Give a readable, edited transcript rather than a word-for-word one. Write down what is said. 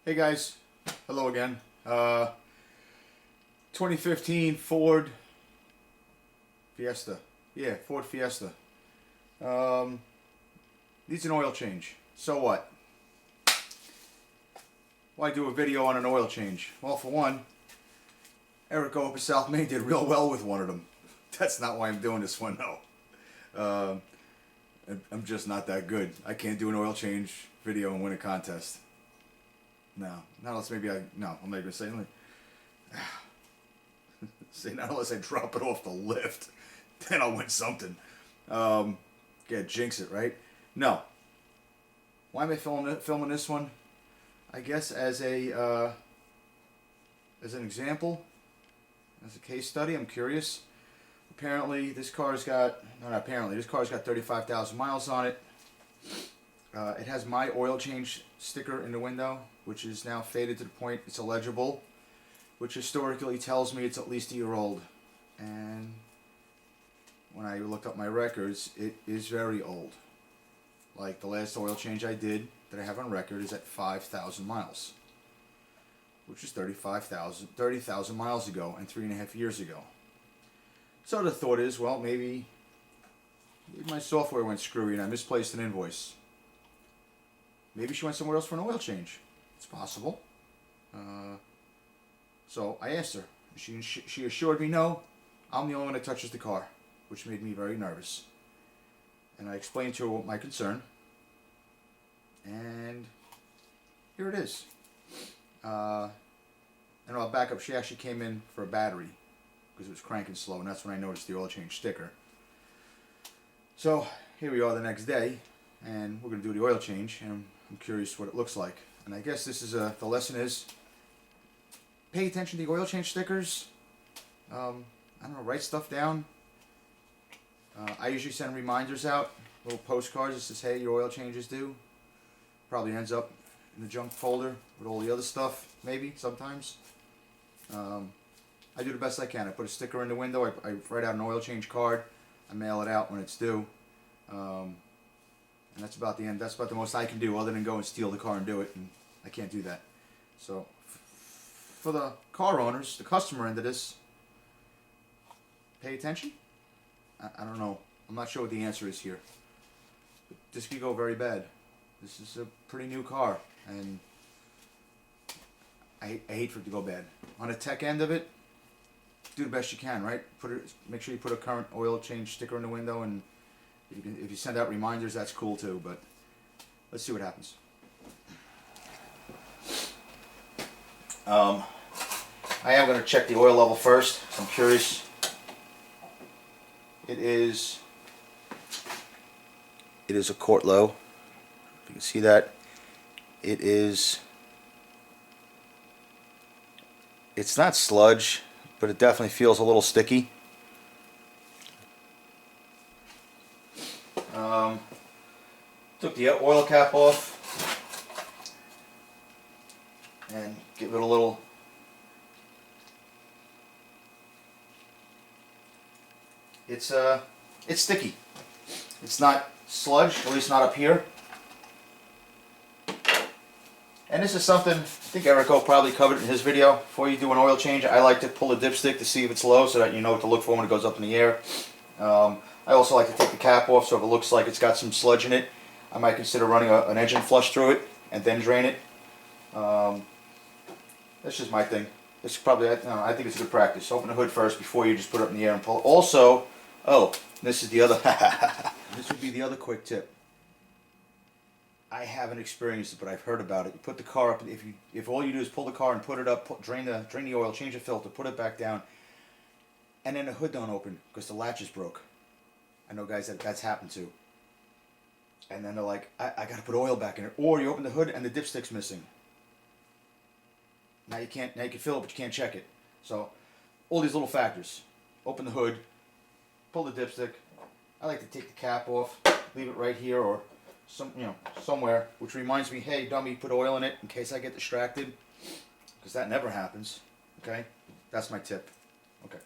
Hey guys, hello again. 2015 Ford Fiesta. Yeah, Ford Fiesta. Needs an oil change. So what? Why do a video on an oil change? Well, for one, Eric up in South Maine did real well with one of them. That's not why I'm doing this one, no. I'm just not that good. I can't do an oil change video and win a contest. No, not unless maybe no, I'm not even saying say not unless I drop it off the lift, then I'll win something. Jinx it, right? No. Why am I filming this one? I guess as an example, as a case study. I'm curious. Apparently, this car's got this car's got 35,000 miles on it. It has my oil change sticker in the window, which is now faded to the point it's illegible, which historically tells me it's at least a year old. And when I looked up my records, it is very old. Like the last oil change I did that I have on record is at 5,000 miles, which is 30,000 miles ago and 3.5 years ago. So the thought is, well, maybe my software went screwy and I misplaced an invoice. Maybe she went somewhere else for an oil change. It's possible. So I asked her. She assured me, no, I'm the only one that touches the car, which made me very nervous. And I explained to her my concern. And here it is. And I'll back up. She actually came in for a battery because it was cranking slow, and that's when I noticed the oil change sticker. So here we are the next day, and we're going to do the oil change, and I'm curious what it looks like. And I guess this is the lesson is pay attention to the oil change stickers. I don't know, write stuff down. I usually send reminders out, little postcards that says, hey, your oil change is due. Probably ends up in the junk folder with all the other stuff, maybe, sometimes. I do the best I can. I put a sticker in the window, I write out an oil change card, I mail it out when it's due. And that's about the end. That's about the most I can do other than go and steal the car and do it, and I can't do that. So for the car owners, the customer end of this, pay attention. I don't know. I'm not sure what the answer is here. But this could go very bad. This is a pretty new car, and I hate for it to go bad. On the tech end of it, do the best you can, right? Make sure you put a current oil change sticker in the window, and if you send out reminders, that's cool too. But let's see what happens. I am going to check the oil level first. I'm curious. It is a quart low. If you can see that, it's not sludge, but it definitely feels a little sticky. Took the oil cap off and give it a little. It's sticky. It's not sludge, at least not up here. And this is something I think Erico probably covered in his video. Before you do an oil change, I like to pull a dipstick to see if it's low, so that you know what to look for when it goes up in the air. I also like to take the cap off, so if it looks like it's got some sludge in it, I might consider running an engine flush through it and then drain it. That's just my thing. It's probably, I think it's a good practice. Open the hood first before you just put it up in the air and pull it. Also, this is the other, this would be the other quick tip. I haven't experienced it, but I've heard about it. You put the car up, if all you do is pull the car and put it up, drain the oil, change the filter, put it back down, and then the hood don't open because the latch is broke. I know guys that's happened to. And then they're like, I gotta put oil back in it. Or you open the hood and the dipstick's missing. Now you can fill it, but you can't check it. So all these little factors. Open the hood, pull the dipstick. I like to take the cap off, leave it right here or somewhere, which reminds me, hey dummy, put oil in it in case I get distracted, because that never happens. Okay, that's my tip. Okay.